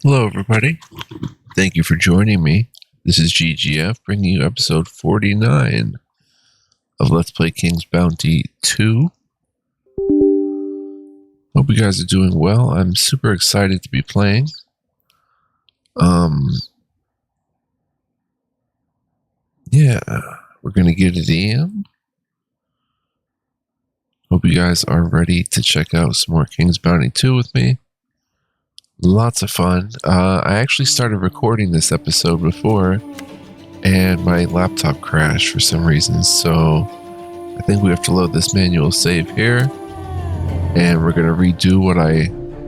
Hello, everybody. Thank you for joining me. This is GGF bringing you episode 49 of Let's Play King's Bounty 2. Hope you guys are doing well. I'm super excited to be playing. Yeah, we're going to get it in. Hope you guys are ready to check out some more King's Bounty 2 with me. Lots of fun. I actually started recording this episode before, and my laptop crashed for some reason, so I think we have to load this manual save here, and we're going to redo what I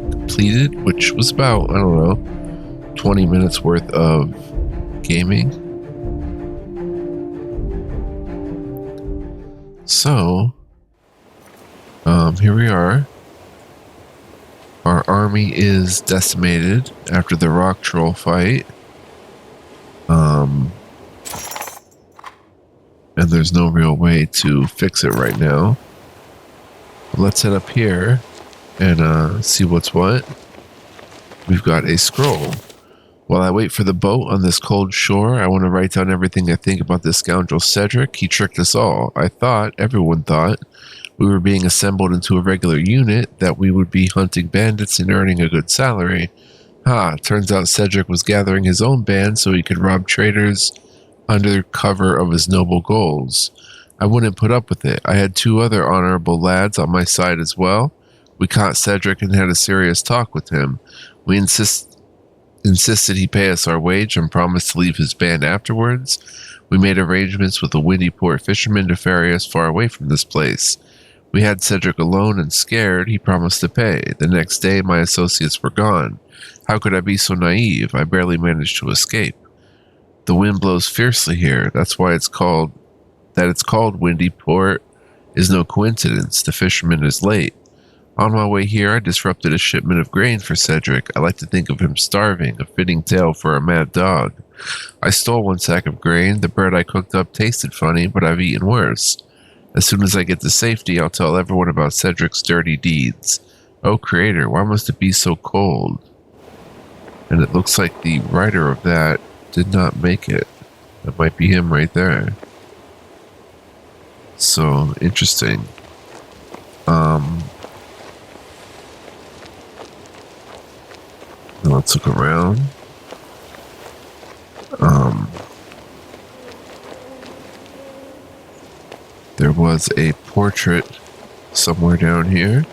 completed, which was about, 20 minutes worth of gaming. So, here we are. Our army is decimated after the rock troll fight. And there's no real way to fix it right now. Let's head up here and see what's what. We've got a scroll. While I wait for the boat on this cold shore, I want to write down everything I think about this scoundrel Cedric. He tricked us all. Everyone thought, we were being assembled into a regular unit, that we would be hunting bandits and earning a good salary. Turns out Cedric was gathering his own band so he could rob traders under cover of his noble goals. I wouldn't put up with it. I had two other honorable lads on my side as well. We caught Cedric and had a serious talk with him. We insisted he pay us our wage and promised to leave his band afterwards. We made arrangements with a windy port fisherman to ferry us far away from this place. We had Cedric alone and scared. He promised to pay. The next day, my associates were gone. How could I be so naive? I barely managed to escape. The wind blows fiercely here. That's why it's called Windy Port is no coincidence. The fisherman is late. On my way here, I disrupted a shipment of grain for Cedric. I like to think of him starving, a fitting tale for a mad dog. I stole one sack of grain. The bread I cooked up tasted funny, but I've eaten worse. As soon as I get to safety, I'll tell everyone about Cedric's dirty deeds. Oh, Creator, why must it be so cold? And it looks like the writer of that did not make it. That might be him right there. So, interesting. Let's look around. There was a portrait somewhere down here.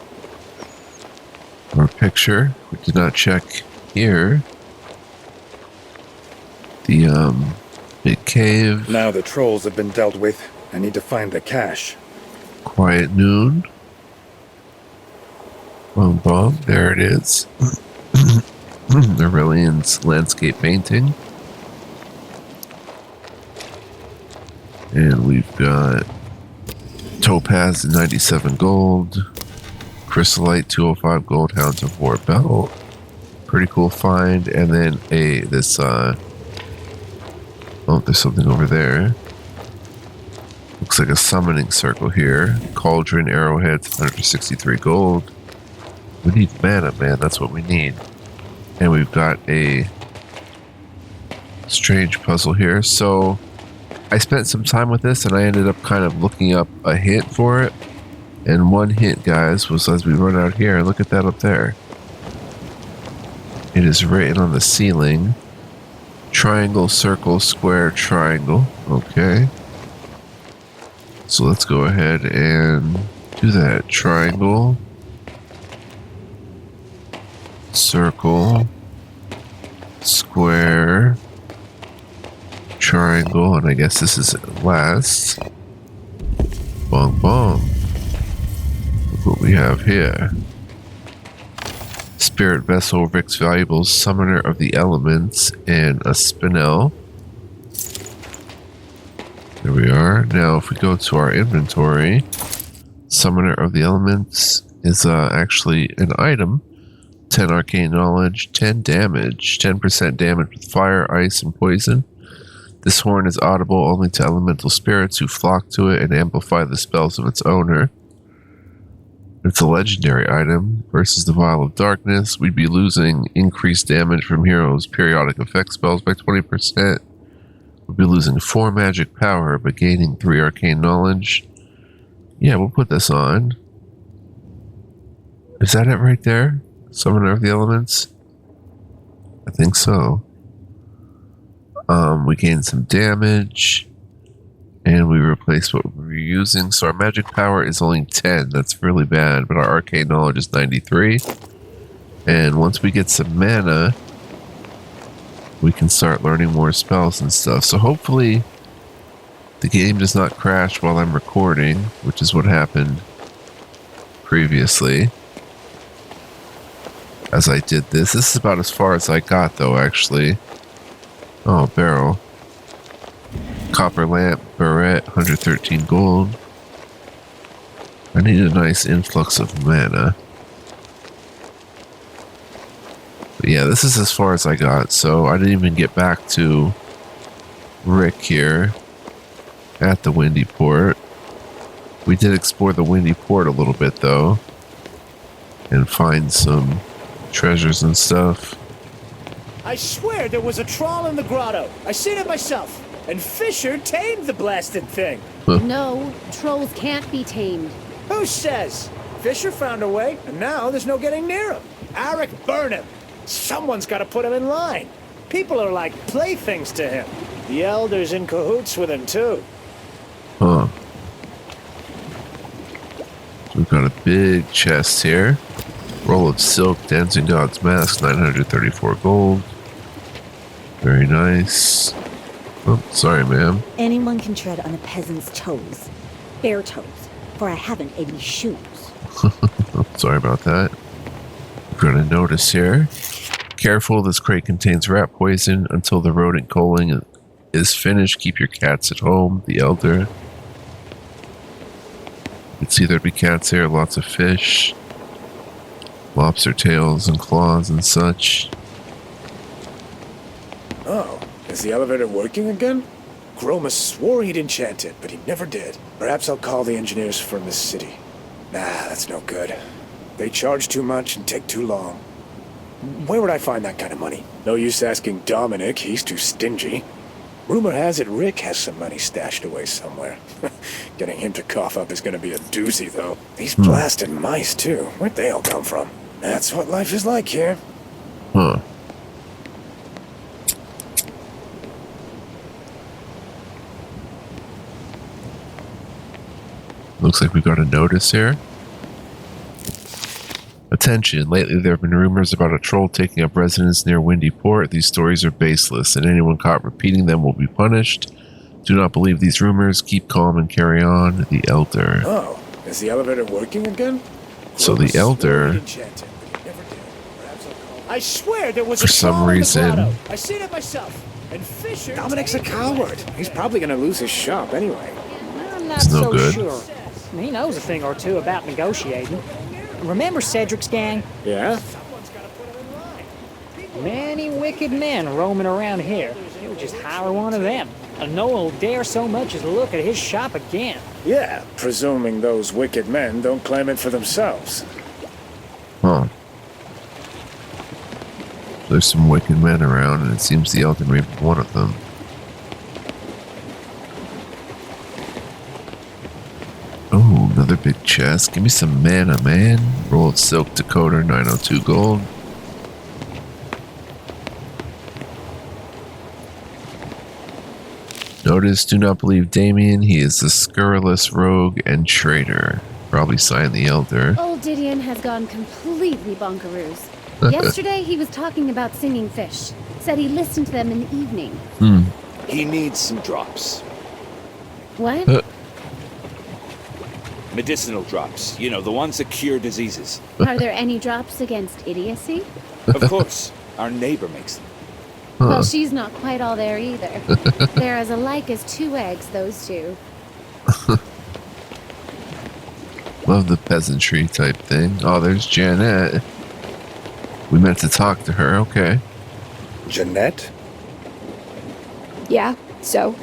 Or a picture. We did not check here. The, big cave. Now the trolls have been dealt with. I need to find the cache. Quiet noon. Boom, boom. There it is. Aurelian's landscape painting. And we've got Topaz 97 gold, Chrysolite 205 gold, Hounds of War belt. Pretty cool find. And then there's something over there. Looks like a summoning circle here. Cauldron, arrowheads, 163 gold. We need mana, man. That's what we need. And we've got a strange puzzle here. So I spent some time with this and I ended up kind of looking up a hint for it. And one hint, guys, was as we run out here, look at that up there. It is written on the ceiling. Triangle, circle, square, triangle. Okay. So let's go ahead and do that. Triangle. Circle. Square. Triangle. And I guess this is it last. Bong bong. Look what we have here. Spirit Vessel, Rick's Valuables, Summoner of the Elements, and a Spinel. There we are. Now, if we go to our inventory, Summoner of the Elements is actually an item. 10 arcane knowledge, 10 damage, 10% damage with fire, ice, and poison. This horn is audible only to elemental spirits who flock to it and amplify the spells of its owner. It's a legendary item. Versus the Vial of Darkness, we'd be losing increased damage from heroes' periodic effect spells by 20%. We'd be losing 4 magic power, but gaining 3 arcane knowledge. Yeah, we'll put this on. Is that it right there? Summoner of the Elements? I think so. We gain some damage. And we replace what we were using. So our magic power is only 10. That's really bad. But our arcane knowledge is 93. And once we get some mana, we can start learning more spells and stuff. So hopefully the game does not crash while I'm recording, which is what happened previously. As I did this. This is about as far as I got, though, actually. Oh, barrel. Copper lamp, barrette, 113 gold. I need a nice influx of mana. But yeah, this is as far as I got, so I didn't even get back to Rick here at the Windy Port. We did explore the Windy Port a little bit, though, and find some treasures and stuff. I swear there was a trawl in the grotto. I seen it myself. And Fisher tamed the blasted thing. No, trolls can't be tamed. Who says? Fisher found a way, and now there's no getting near him. Arik, burn him. Someone's got to put him in line. People are like playthings to him. The Elder's in cahoots with him, too. Huh. So we've got a big chest here. Roll of silk, dancing god's mask, 934 gold. Very nice. Oh, sorry, ma'am. Anyone can tread on a peasant's toes. Bare toes, for I haven't any shoes. Oh, sorry about that. We've got a notice here. Careful, this crate contains rat poison. Until the rodent culling is finished, keep your cats at home. The Elder. You can see there'd be cats here, lots of fish. Lobster tails and claws and such. Oh, is the elevator working again? Gromus swore he'd enchant it, but he never did. Perhaps I'll call the engineers from this city. Nah, that's no good. They charge too much and take too long. Where would I find that kind of money? No use asking Dominic, he's too stingy. Rumor has it Rick has some money stashed away somewhere. Getting him to cough up is gonna be a doozy, though. These blasted mice, too. Where'd they all come from? That's what life is like here. Huh. Looks like we got a notice here. Attention, lately there have been rumors about a troll taking up residence near Windy Port. These stories are baseless, and anyone caught repeating them will be punished. Do not believe these rumors. Keep calm and carry on. The Elder. Oh, is the elevator working again? So the Elder, I swear there was for some reason, I seen it myself. And Fisher. Dominic's a coward. He's probably gonna lose his shop anyway. I'm not It's no so good. sure. He knows a thing or two about negotiating. Remember Cedric's gang? Yeah? Many wicked men roaming around here. He would just hire one of them. And no one will dare so much as look at his shop again. Yeah, presuming those wicked men don't claim it for themselves. huh? There's some wicked men around, and it seems the Elder may be one of them. Oh, another big chest. Give me some mana, man. Rolled silk decoder, 902 gold. Notice, do not believe Damien. He is a scurrilous rogue and traitor. Probably signed the Elder. Old Didion has gone completely bonkaroos. Yesterday he was talking about singing fish. Said he listened to them in the evening. He needs some drops. What? Medicinal drops. You know, the ones that cure diseases. Are there any drops against idiocy? Of course, our neighbor makes them. Well, she's not quite all there either. They're as alike as two eggs, those two. Love the peasantry type thing. Oh, there's Janet. We meant to talk to her. Okay. Jeanette? Yeah, so?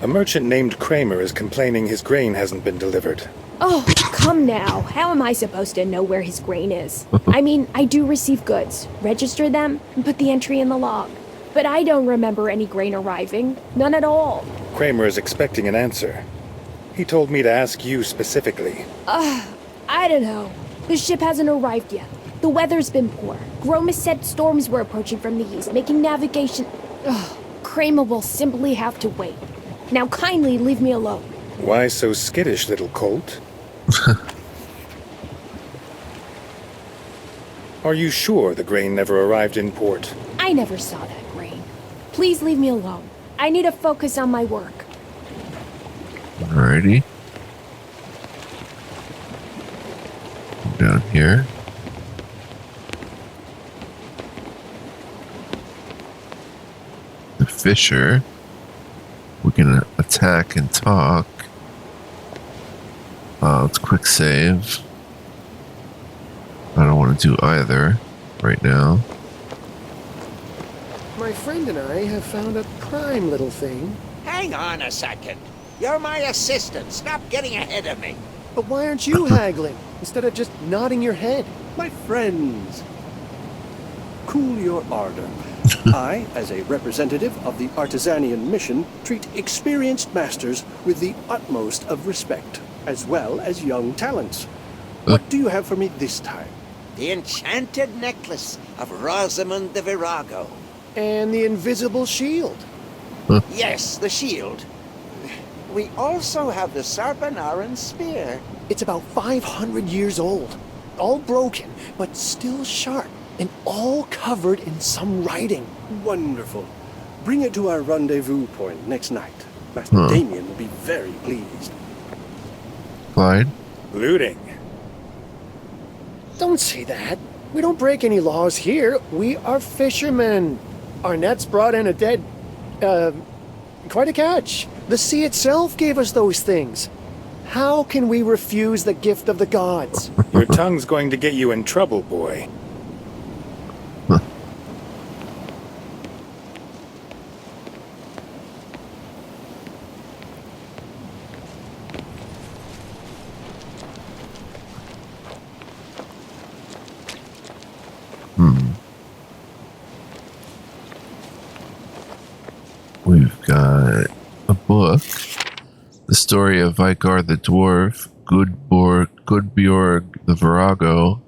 A merchant named Kramer is complaining his grain hasn't been delivered. Oh, come now. How am I supposed to know where his grain is? I mean, I do receive goods, register them, and put the entry in the log. But I don't remember any grain arriving. None at all. Kramer is expecting an answer. He told me to ask you specifically. I don't know. The ship hasn't arrived yet. The weather's been poor. Gromus said storms were approaching from the east, making navigation... Kramer will simply have to wait. Now kindly leave me alone. Why so skittish, little colt? Are you sure the grain never arrived in port? I never saw that grain. Please leave me alone. I need to focus on my work. Alrighty. Down here. The Fisher. We can attack and talk. Let's quick save. I don't want to do either right now. My friend and I have found a prime little thing. Hang on a second. You're my assistant. Stop getting ahead of me. But why aren't you haggling, instead of just nodding your head? My friends, cool your ardor. I, as a representative of the Artisanian mission, treat experienced masters with the utmost of respect, as well as young talents. What do you have for me this time? The enchanted necklace of Rosamund de Virago. And the invisible shield. Yes, the shield. We also have the Sarpanaran spear. It's about 500 years old. All broken, but still sharp. And all covered in some writing. Wonderful. Bring it to our rendezvous point next night. Master Damien will be very pleased. Clyde? Looting. Don't say that. We don't break any laws here. We are fishermen. Our nets brought in a dead... quite a catch. The sea itself gave us those things. How can we refuse the gift of the gods? Your tongue's going to get you in trouble, boy. We've got a book. The story of Vikar the Dwarf, Gudbjorg the Virago,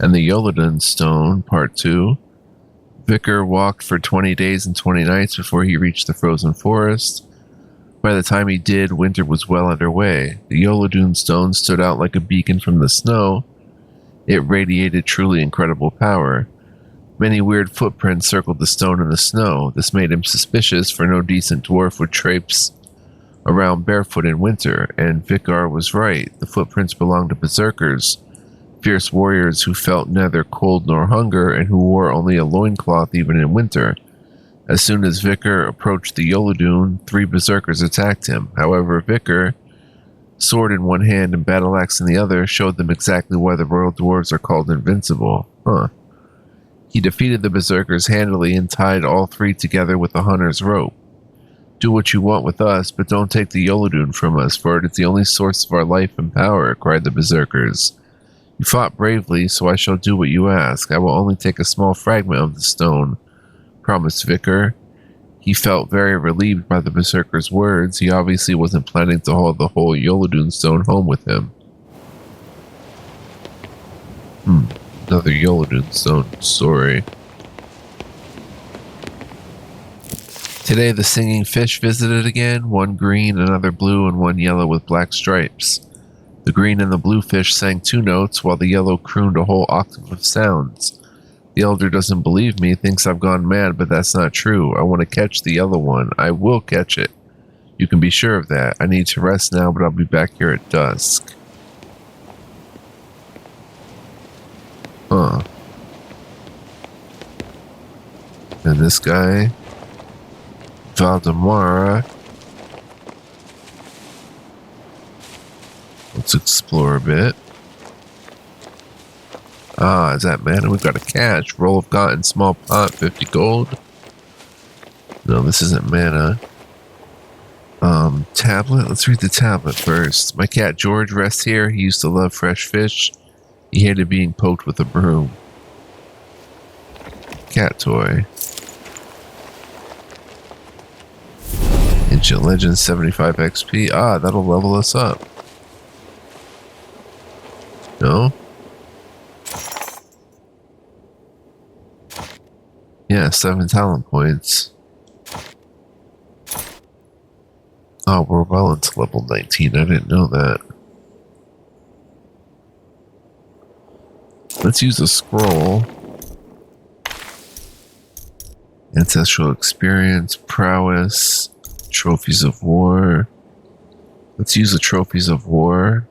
and the Yoladun Stone, Part 2. Vicar walked for 20 days and 20 nights before he reached the frozen forest. By the time he did, winter was well underway. The Yoladun Stone stood out like a beacon from the snow. It radiated truly incredible power. Many weird footprints circled the stone in the snow. This made him suspicious, for no decent dwarf would traipse around barefoot in winter, and Vicar was right. The footprints belonged to berserkers, fierce warriors who felt neither cold nor hunger, and who wore only a loincloth even in winter. As soon as Vicar approached the Yoladun, 3 berserkers attacked him. However, Vicar, sword in one hand and battle axe in the other, showed them exactly why the royal dwarves are called invincible. He defeated the berserkers handily and tied all 3 together with a hunter's rope. Do what you want with us, but don't take the Yoladun from us, for it is the only source of our life and power, cried the berserkers. You fought bravely, so I shall do what you ask. I will only take a small fragment of the stone, promised Vicar. He felt very relieved by the berserker's words. He obviously wasn't planning to haul the whole Yoladun stone home with him. Another Yoladun stone story. Today the singing fish visited again, 1 green, another blue, and 1 yellow with black stripes. The green and the blue fish sang 2 notes, while the yellow crooned a whole octave of sounds. The elder doesn't believe me, thinks I've gone mad, but that's not true. I want to catch the yellow one. I will catch it. You can be sure of that. I need to rest now, but I'll be back here at dusk. And this guy, Valdemara. Let's explore a bit. Is that mana? We've got a catch. Roll of cotton, small pot, 50 gold. No, this isn't mana. Tablet. Let's read the tablet first. My cat George rests here. He used to love fresh fish. He hated being poked with a broom. Cat toy. Ancient Legends 75 XP. Ah, that'll level us up. No? Yeah, 7 talent points. Oh, we're well into level 19. I didn't know that. Let's use a scroll. Ancestral experience, prowess, trophies of war. Let's use the trophies of war.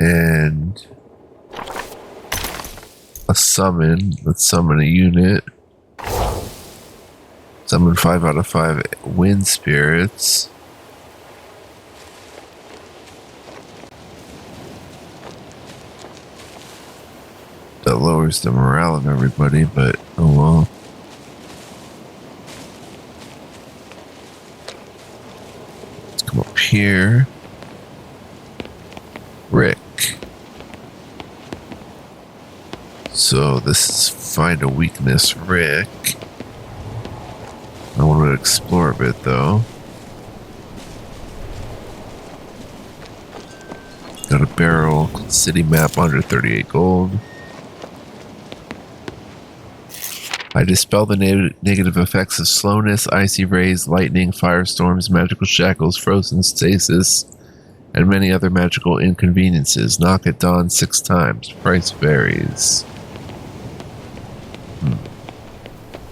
And a summon. Let's summon a unit. Summon 5 out of 5 wind spirits. That lowers the morale of everybody, but oh well. Let's come up here. Rick. So this is find a weakness, Rick. I want to explore a bit though. Got a barrel, city map under 38 gold. I dispel the negative effects of slowness, icy rays, lightning, firestorms, magical shackles, frozen stasis, and many other magical inconveniences. Knock at dawn 6 times. Price varies.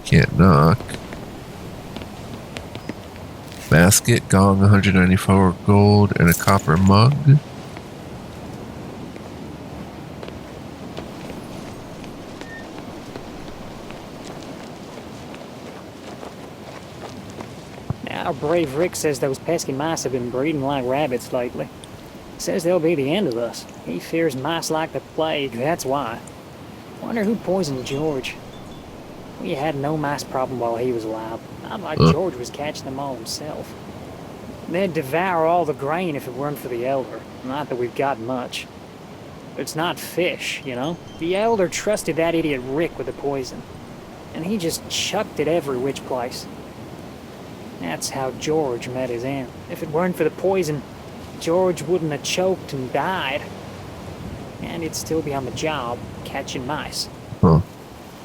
Can't knock. Basket, gong, 194 gold, and a copper mug. Our brave Rick says those pesky mice have been breeding like rabbits lately. Says they'll be the end of us. He fears mice like the plague, that's why. Wonder who poisoned George. We had no mice problem while he was alive. Not like George was catching them all himself. They'd devour all the grain if it weren't for the Elder. Not that we've got much. It's not fish, you know? The Elder trusted that idiot Rick with the poison. And he just chucked it every which place. That's how George met his end. If it weren't for the poison, George wouldn't have choked and died. And he'd still be on the job, catching mice. Huh.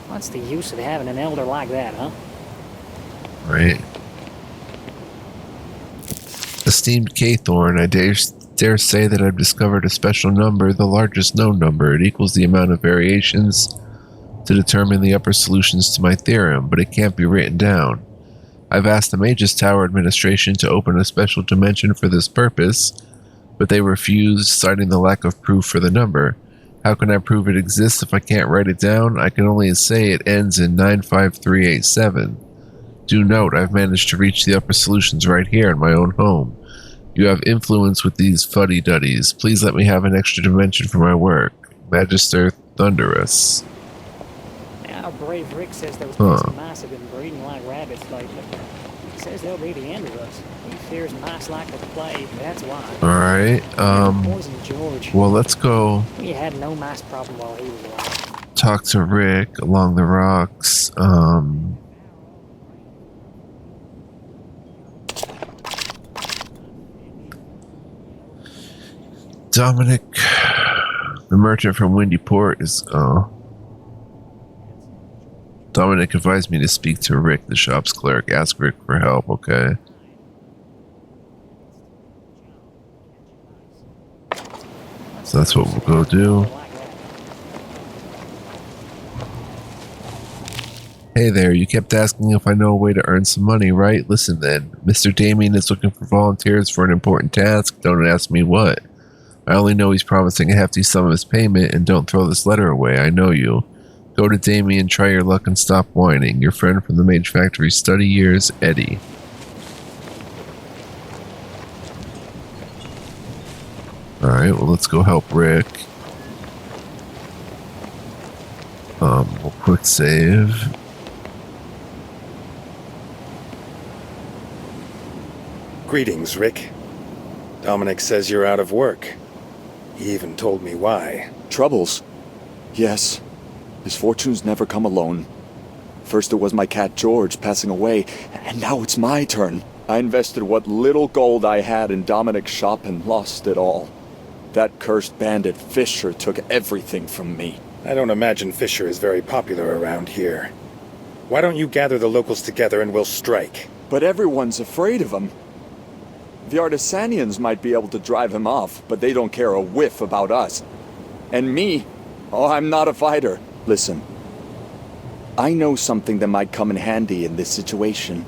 What's the use of having an Elder like that, huh? Right. Esteemed K-Thorn, I dare say that I've discovered a special number, the largest known number. It equals the amount of variations to determine the upper solutions to my theorem, but it can't be written down. I've asked the Magus Tower administration to open a special dimension for this purpose, but they refused, citing the lack of proof for the number. How can I prove it exists if I can't write it down? I can only say it ends in 95387. Do note, I've managed to reach the upper solutions right here in my own home. You have influence with these fuddy-duddies. Please let me have an extra dimension for my work. Magister Thunderous. Now, brave Rick says those pesky mice have been breeding like rabbits lately. He says they'll be the end of us. He fears mice like the plague, that's why. Alright, Poison George. well, let's go. We had no mice problem while he was alive. Talk to Rick along the rocks. Dominic, the merchant from Windy Port, is. Dominic advised me to speak to Rick, the shop's clerk. Ask Rick for help, okay? So that's what we'll go do. Hey there, you kept asking if I know a way to earn some money, right? Listen then, Mr. Damien is looking for volunteers for an important task. Don't ask me what. I only know he's promising a hefty sum of his payment, and don't throw this letter away. I know you. Go to Damien, try your luck, and stop whining. Your friend from the Mage Factory study years, Eddie. Alright, well, let's go help Rick. We'll quick save. Greetings, Rick. Dominic says you're out of work. He even told me why. Troubles? Yes. Misfortunes never come alone. First it was my cat George passing away, and now it's my turn. I invested what little gold I had in Dominic's shop and lost it all. That cursed bandit Fisher took everything from me. I don't imagine Fisher is very popular around here. Why don't you gather the locals together and we'll strike? But everyone's afraid of him. The Artisanians might be able to drive him off, but they don't care a whiff about us. And me? Oh, I'm not a fighter. Listen. I know something that might come in handy in this situation.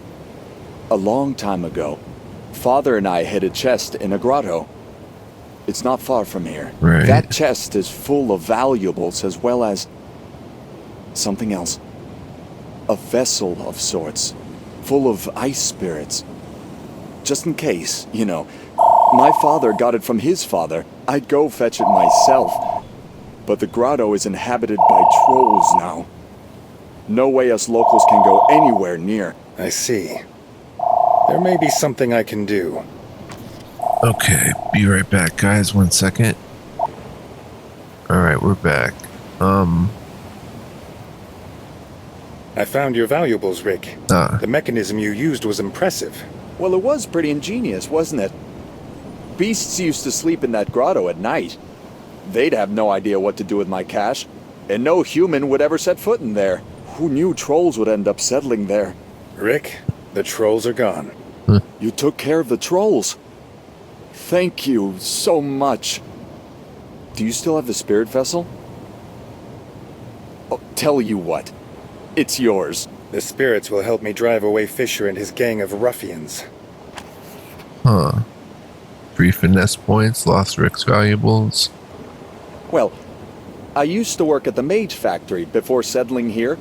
A long time ago, Father and I hid a chest in a grotto. It's not far from here. Right. That chest is full of valuables as well as something else. A vessel of sorts, full of ice spirits. Just in case, you know. My father got it from his father. I'd go fetch it myself. But the grotto is inhabited by trolls now. No way us locals can go anywhere near. I see. There may be something I can do. Okay, be right back, guys. 1 second. Alright, we're back. I found your valuables, Rick. Ah. The mechanism you used was impressive. Well, it was pretty ingenious, wasn't it? Beasts used to sleep in that grotto at night. They'd have no idea what to do with my cash, and no human would ever set foot in there. Who knew trolls would end up settling there? Rick, the trolls are gone. You took care of the trolls. Thank you so much. Do you still have the spirit vessel? Oh, tell you what. It's yours. The spirits will help me drive away Fisher and his gang of ruffians. Huh. 3 finesse points, lost Rick's valuables. Well, I used to work at the Mage Factory before settling here.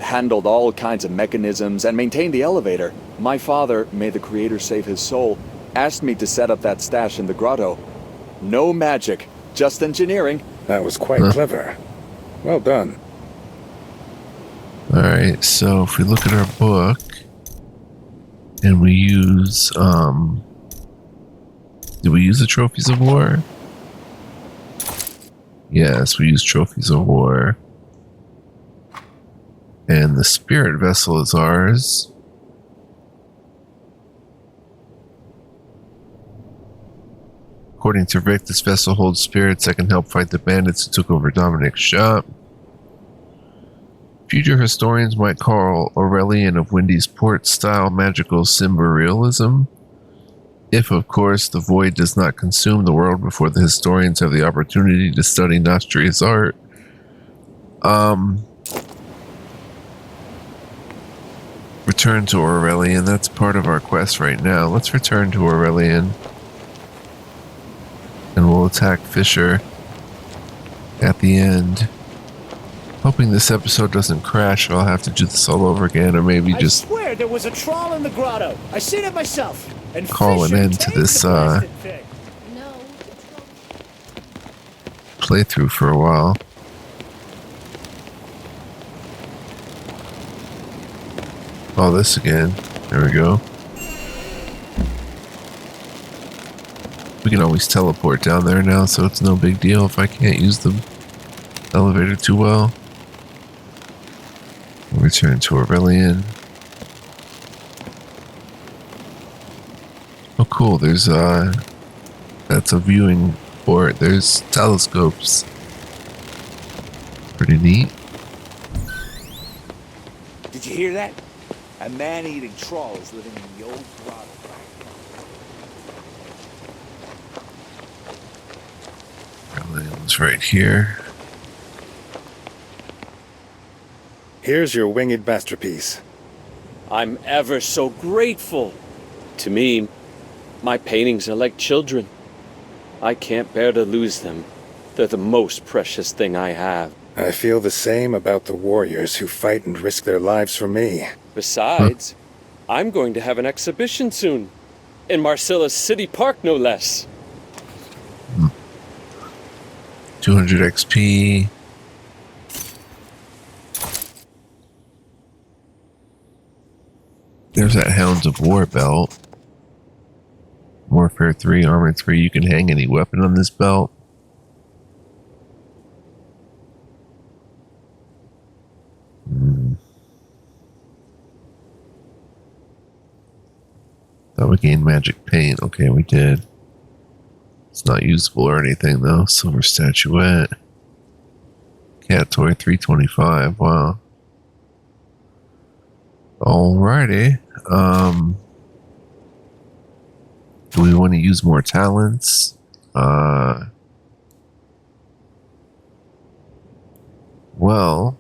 Handled all kinds of mechanisms and maintained the elevator. My father, may the Creator save his soul, asked me to set up that stash in the grotto. No magic, just engineering. That was quite clever. Well done. Alright, so if we look at our book and we use did we use the Trophies of War? Yes, we use Trophies of War. And the spirit vessel is ours. According to Rick, this vessel holds spirits that can help fight the bandits who took over Dominic's shop. Future historians might call Aurelian of Windy's Port style magical symborealism. If, of course, the void does not consume the world before the historians have the opportunity to study Nostria's art. Return to Aurelian. That's part of our quest right now. Let's return to Aurelian. And we'll attack Fisher at the end. Hoping this episode doesn't crash, I'll have to do this all over again, or maybe just I swear there was a troll in the grotto. I seen it myself. And call an Fisher end to tamed this the blasted thing. No. playthrough for a while. Oh, this again. There we go. We can always teleport down there now, so it's no big deal if I can't use the elevator too well. Return to Aurelian. Oh cool, there's that's a viewing port. There's telescopes. Pretty neat. Did you hear that? A man-eating troll is living in the old grotto. Aurelian's right here. Here's your winged masterpiece. I'm ever so grateful. To me, my paintings are like children. I can't bear to lose them. They're the most precious thing I have. I feel the same about the warriors who fight and risk their lives for me. Besides, I'm going to have an exhibition soon. In Marcella's City Park, no less. 200 XP. There's that Hounds of War belt. Warfare 3, Armor 3. You can hang any weapon on this belt. Thought we gained magic paint. Okay, we did. It's not usable or anything though. Silver statuette. Cat toy 325. Wow. Alrighty. Do we want to use more talents? Well,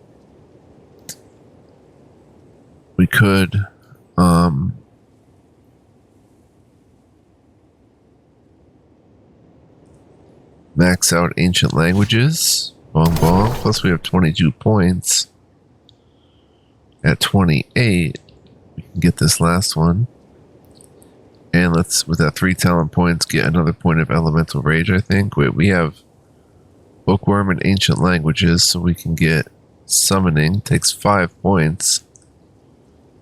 we could max out ancient languages. Bong bong. Plus we have 22 points. At 28, we can get this last one. And let's, with that 3 talent points, get another point of elemental rage, I think. Wait, we have bookworm and ancient languages, so we can get summoning. Takes 5 points.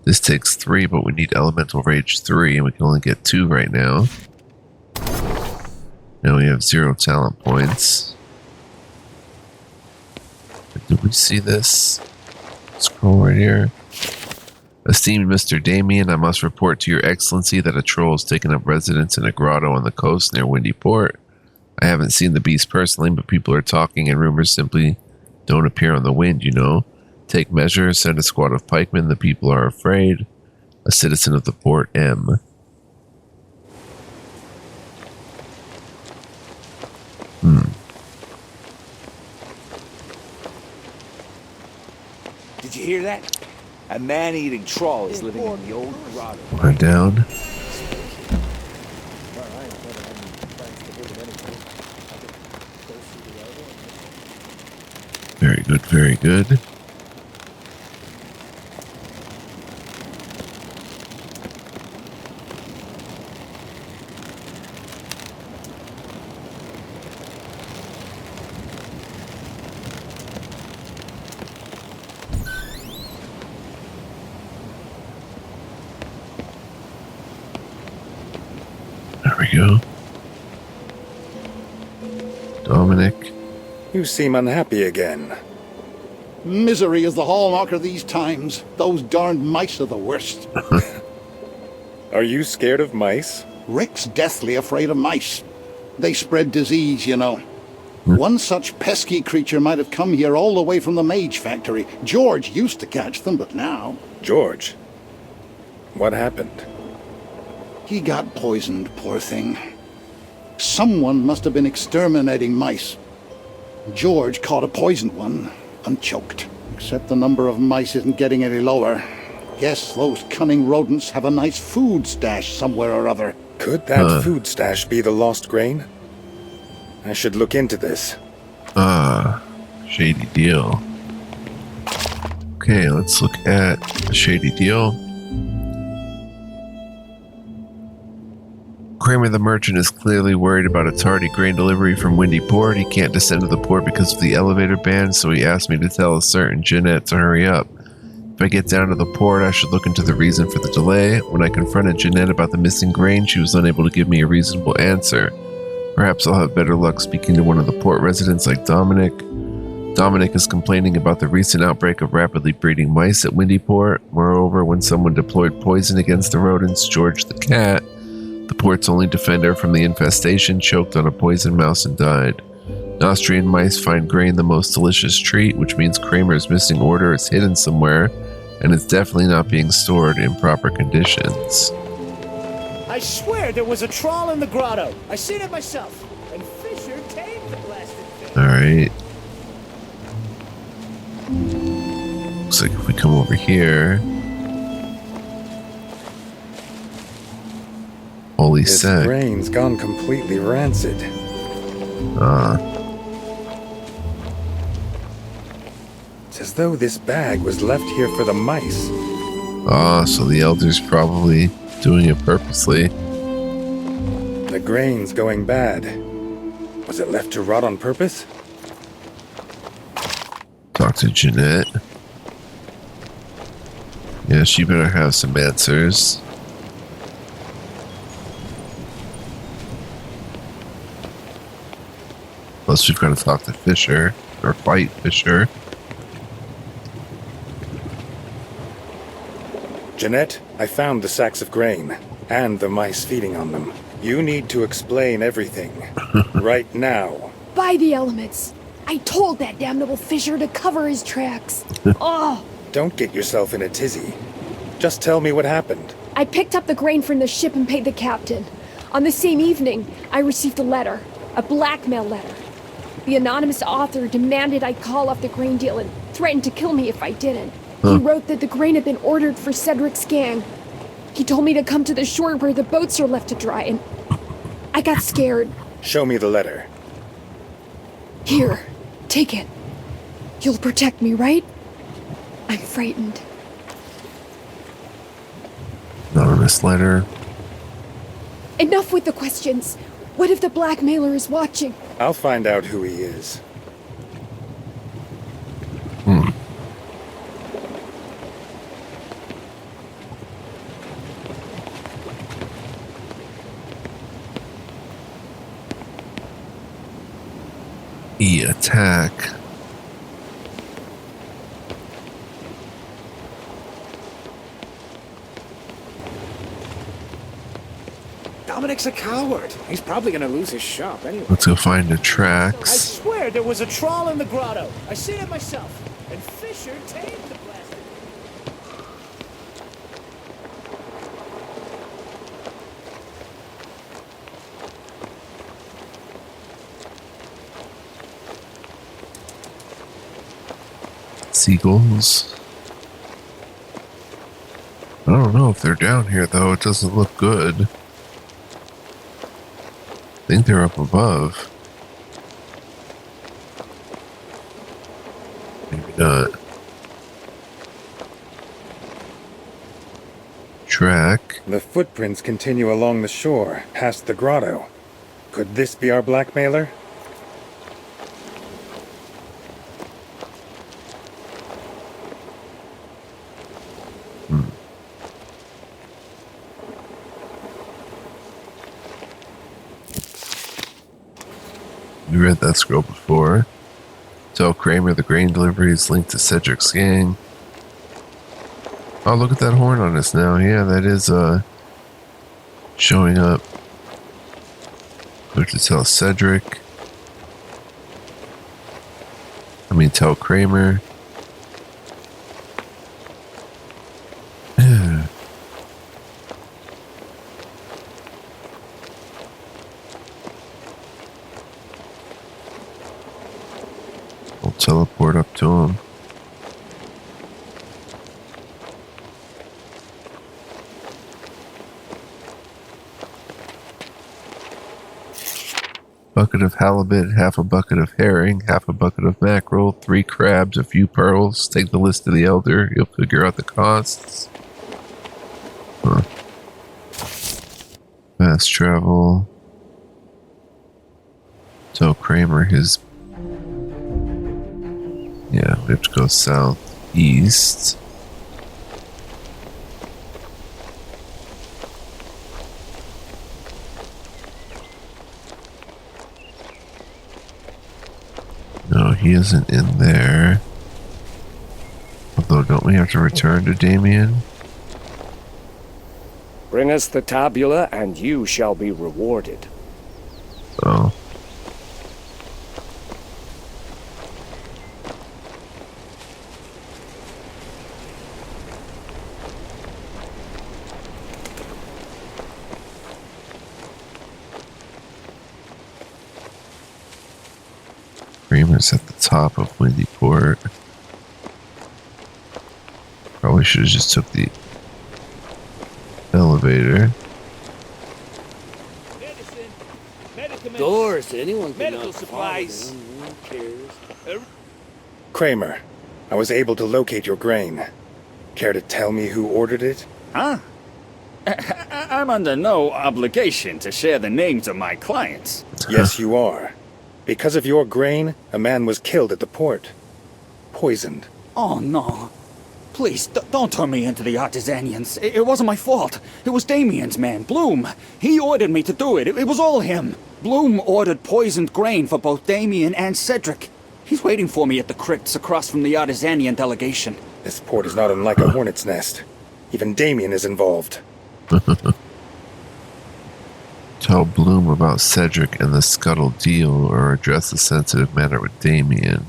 This takes 3, but we need elemental rage 3, and we can only get 2 right now. Now we have 0 talent points. Did we see this? Scroll right here. Esteemed Mr. Damien, I must report to your excellency that a troll has taken up residence in a grotto on the coast near Windy Port. I haven't seen the beast personally, but people are talking and rumors simply don't appear on the wind, you know. Take measures, send a squad of pikemen, the people are afraid. A citizen of the port, M. Did you hear that? A man-eating troll is living in the old grotto. We're down. Very good, very good. There we go. Dominic. You seem unhappy again. Misery is the hallmark of these times. Those darned mice are the worst. Are you scared of mice? Rick's deathly afraid of mice. They spread disease, you know. One such pesky creature might have come here all the way from the Mage Factory. George used to catch them, but now... George? What happened? He got poisoned, poor thing. Someone must have been exterminating mice. George caught a poisoned one and choked. Except the number of mice isn't getting any lower. Guess those cunning rodents have a nice food stash somewhere or other. Could that food stash be the lost grain? I should look into this. Shady deal. Okay, let's look at the shady deal. Kramer the merchant is clearly worried about a tardy grain delivery from Windy Port. He can't descend to the port because of the elevator ban, so he asked me to tell a certain Jeanette to hurry up. If I get down to the port, I should look into the reason for the delay. When I confronted Jeanette about the missing grain, she was unable to give me a reasonable answer. Perhaps I'll have better luck speaking to one of the port residents like Dominic. Dominic is complaining about the recent outbreak of rapidly breeding mice at Windy Port. Moreover, when someone deployed poison against the rodents, George the cat, the port's only defender from the infestation, choked on a poisoned mouse and died. Austrian mice find grain the most delicious treat, which means Kramer's missing order is hidden somewhere, and it's definitely not being stored in proper conditions. I swear there was a troll in the grotto. I seen it myself. And Fisher tamed the blasted thing. Alright. Looks like if we come over here... Holy This sack. grain's gone completely rancid. It's as though this bag was left here for the mice. So the elder's probably doing it purposely. The grain's going bad. Was it left to rot on purpose? Talk to Jeanette. Yeah, she better have some answers. Plus, we've got to talk to Fisher, or fight Fisher. Jeanette, I found the sacks of grain, and the mice feeding on them. You need to explain everything. Right now. By the elements. I told that damnable Fisher to cover his tracks. Oh! Don't get yourself in a tizzy. Just tell me what happened. I picked up the grain from the ship and paid the captain. On the same evening, I received a letter. A blackmail letter. The anonymous author demanded I call off the grain deal and threatened to kill me if I didn't. He wrote that the grain had been ordered for Cedric's gang. He told me to come to the shore where the boats are left to dry, and I got scared. Show me the letter. Here, take it. You'll protect me, right? I'm frightened. Anonymous letter. Enough with the questions. What if the blackmailer is watching? I'll find out who he is. Attack. Dominic's a coward. He's probably gonna lose his shop anyway. Let's go find the I tracks. swear there was a trawl in the grotto. I seen it myself. And Fisher tamed the blasted. Seagulls. I don't know if they're down here though. It doesn't look good. I think they're up above. Maybe not. Track. The footprints continue along the shore, past the grotto. Could this be our blackmailer? We read that scroll before. Tell Kramer the grain delivery is linked to Cedric's gang. Oh, look at that horn on us now. Yeah, that is showing up. Go to tell Cedric. Tell Kramer. We'll teleport up to him. Bucket of halibut, half a bucket of herring, half a bucket of mackerel, 3 crabs, a few pearls. Take the list to the elder. You'll figure out the costs. Huh. Fast travel. Tell Kramer his... Yeah, we have to go southeast. No, he isn't in there. Although, don't we have to return to Damien? Bring us the tabula and you shall be rewarded. Oh. Kramer's at the top of Windy Port. Probably should have just took the elevator. Doors, anyone can Medical supplies. Who cares? Kramer, I was able to locate your grain. Care to tell me who ordered it? Huh? I'm under no obligation to share the names of my clients. Yes, you are. Because of your grain, a man was killed at the port. Poisoned. Oh, no. Please, don't turn me into the Artisanians. It wasn't my fault. It was Damien's man, Bloom. He ordered me to do it. It was all him. Bloom ordered poisoned grain for both Damien and Cedric. He's waiting for me at the crypts across from the Artisanian delegation. This port is not unlike a hornet's nest. Even Damien is involved. Tell Bloom about Cedric and the Scuttle deal, or address the sensitive matter with Damien.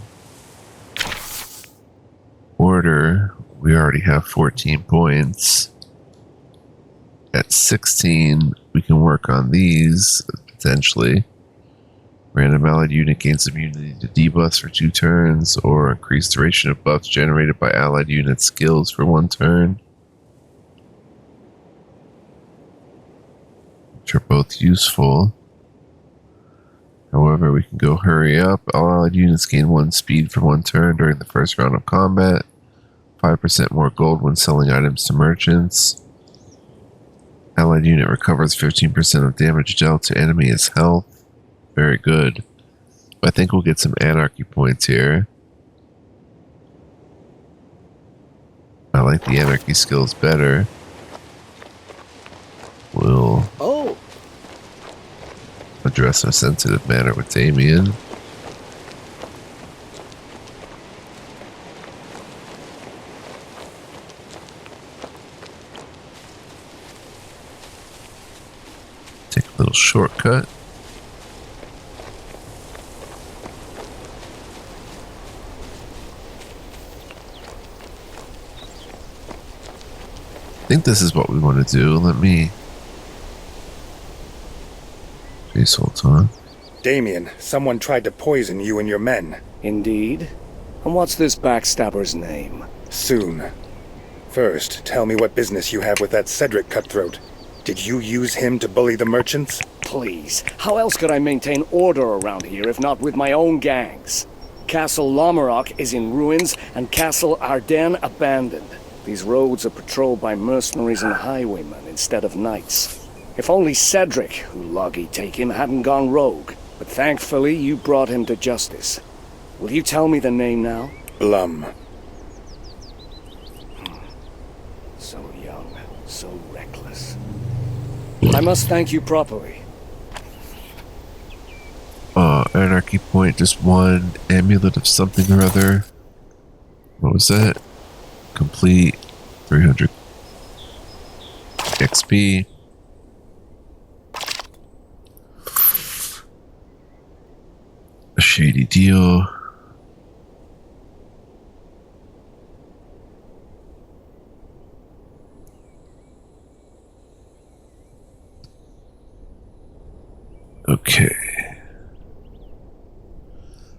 Order. We already have 14 points. At 16, we can work on these, potentially. Random allied unit gains immunity to debuffs for 2 turns, or increased duration of buffs generated by allied unit skills for 1 turn. Which are both useful. However, we can go hurry up. All allied units gain 1 speed for 1 turn during the first round of combat. 5% more gold when selling items to merchants. Allied unit recovers 15% of damage dealt to enemy's health. Very good. I think we'll get some anarchy points here. I like the anarchy skills better. We'll address a sensitive matter with Damien. Take a little shortcut. I think this is what we want to do. Let me... Please hold on. Damien, someone tried to poison you and your men. Indeed? And what's this backstabber's name? Soon. First, tell me what business you have with that Cedric cutthroat. Did you use him to bully the merchants? Please, how else could I maintain order around here if not with my own gangs? Castle Lomarok is in ruins and Castle Ardennes abandoned. These roads are patrolled by mercenaries and highwaymen instead of knights. If only Cedric, who Loggy take him, hadn't gone rogue. But thankfully, you brought him to justice. Will you tell me the name now? Blum. So young, so reckless. I must thank you properly. Anarchy point, just 1. Amulet of something or other. What was that? Complete. 300 XP. A shady deal. Okay.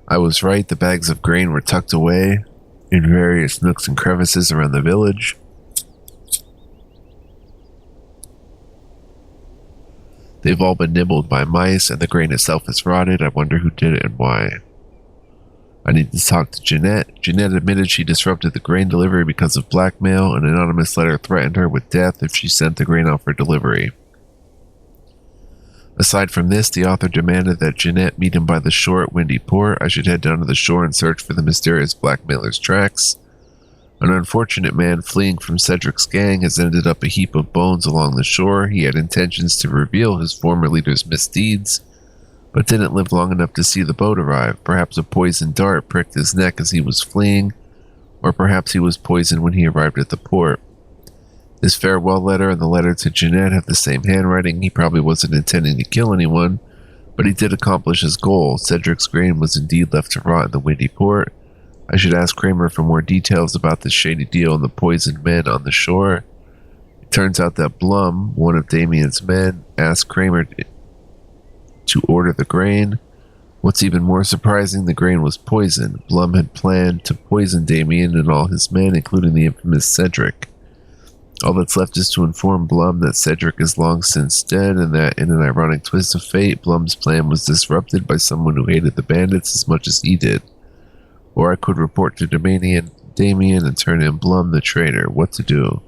I was right, the bags of grain were tucked away in various nooks and crevices around the village. They've all been nibbled by mice, and the grain itself is rotted. I wonder who did it and why. I need to talk to Jeanette. Jeanette admitted she disrupted the grain delivery because of blackmail. An anonymous letter threatened her with death if she sent the grain out for delivery. Aside from this, the author demanded that Jeanette meet him by the shore at Windy Port. I should head down to the shore and search for the mysterious blackmailer's tracks. An unfortunate man fleeing from Cedric's gang has ended up a heap of bones along the shore. He had intentions to reveal his former leader's misdeeds, but didn't live long enough to see the boat arrive. Perhaps a poisoned dart pricked his neck as he was fleeing, or perhaps he was poisoned when he arrived at the port. His farewell letter and the letter to Jeanette have the same handwriting. He probably wasn't intending to kill anyone, but he did accomplish his goal. Cedric's grain was indeed left to rot in the Windy Port. I should ask Kramer for more details about this shady deal and the poisoned men on the shore. It turns out that Blum, one of Damien's men, asked Kramer to order the grain. What's even more surprising, the grain was poisoned. Blum had planned to poison Damien and all his men, including the infamous Cedric. All that's left is to inform Blum that Cedric is long since dead, and that in an ironic twist of fate, Blum's plan was disrupted by someone who hated the bandits as much as he did. Or I could report to Damien and turn in Blum the traitor. What to do?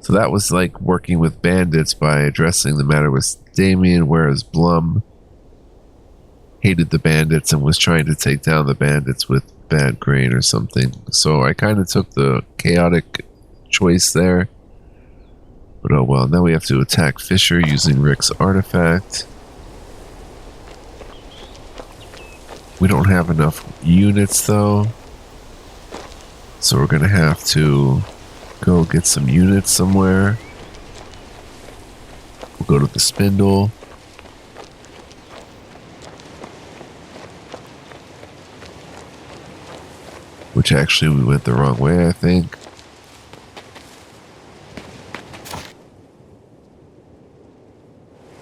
So that was like working with bandits by addressing the matter with Damien, whereas Blum hated the bandits and was trying to take down the bandits with bad grain or something. So I kind of took the chaotic choice there. But oh well, now we have to attack Fisher using Rick's artifact. We don't have enough units though. So we're going to have to go get some units somewhere. We'll go to the spindle. Which actually we went the wrong way, I think.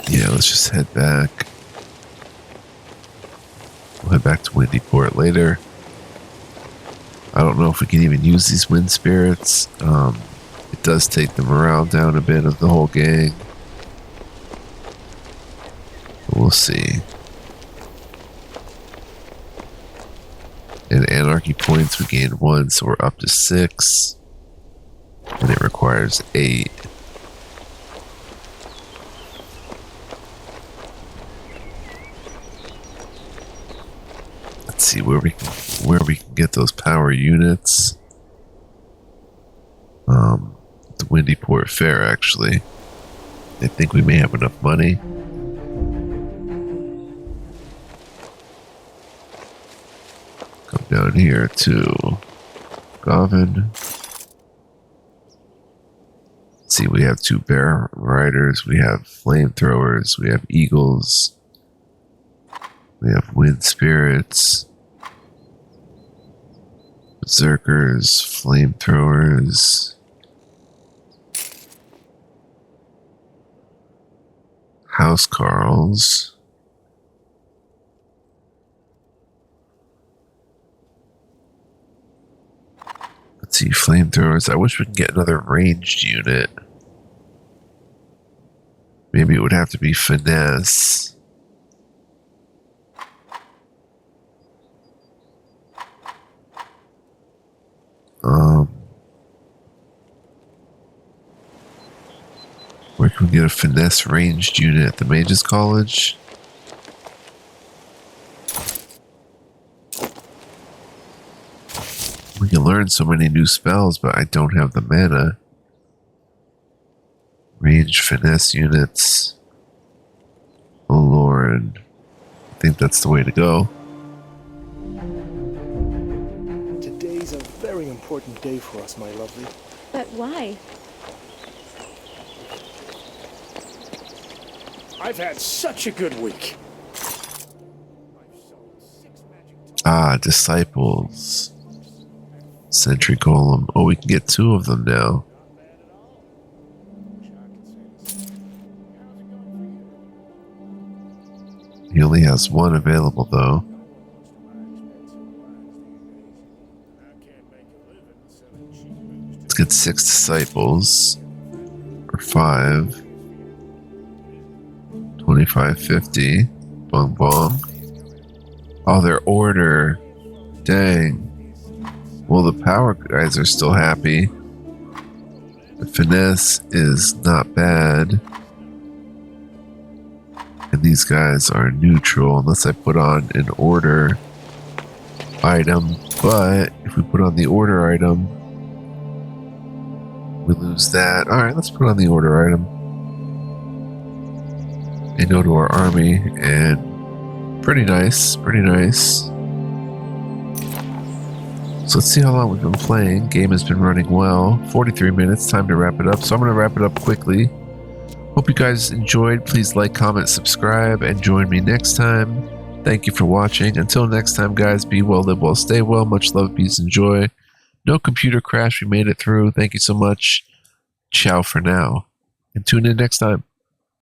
Yeah, let's just head back. We'll head back to Windy Port later. I don't know if we can even use these wind spirits. It does take the morale down a bit of the whole gang. But we'll see. And anarchy points, we gained 1, so we're up to 6. And it requires 8. Let's see where we can get those power units. The Windy Port Fair, actually. I think we may have enough money. Come down here to Gavin. Let's see, we have 2 bear riders, we have flamethrowers, we have eagles, we have wind spirits, berserkers, flamethrowers, housecarls. Let's see, flamethrowers. I wish we could get another ranged unit. Maybe it would have to be finesse. Where can we get a finesse ranged unit at the Mages College? We can learn so many new spells, but I don't have the mana. Range finesse units. Oh Lord. I think that's the way to go. Today's a very important day for us, my lovely. But why? I've had such a good week. Ah, disciples. Sentry Golem. Oh, we can get 2 of them now. He only has 1 available though. Let's get 6 disciples. Or 5. 2550. Bong bong. Oh, their order. Dang. Well, the power guys are still happy. The finesse is not bad. And these guys are neutral unless I put on an order item. But if we put on the order item, we lose that. Alright, let's put on the order item. And go to our army, and pretty nice, pretty nice. So let's see how long we've been playing. Game has been running well. 43 minutes, time to wrap it up. So I'm going to wrap it up quickly. Hope you guys enjoyed. Please like, comment, subscribe, and join me next time. Thank you for watching. Until next time, guys, be well, live well, stay well. Much love, peace, and joy. No computer crash. We made it through. Thank you so much. Ciao for now. And tune in next time.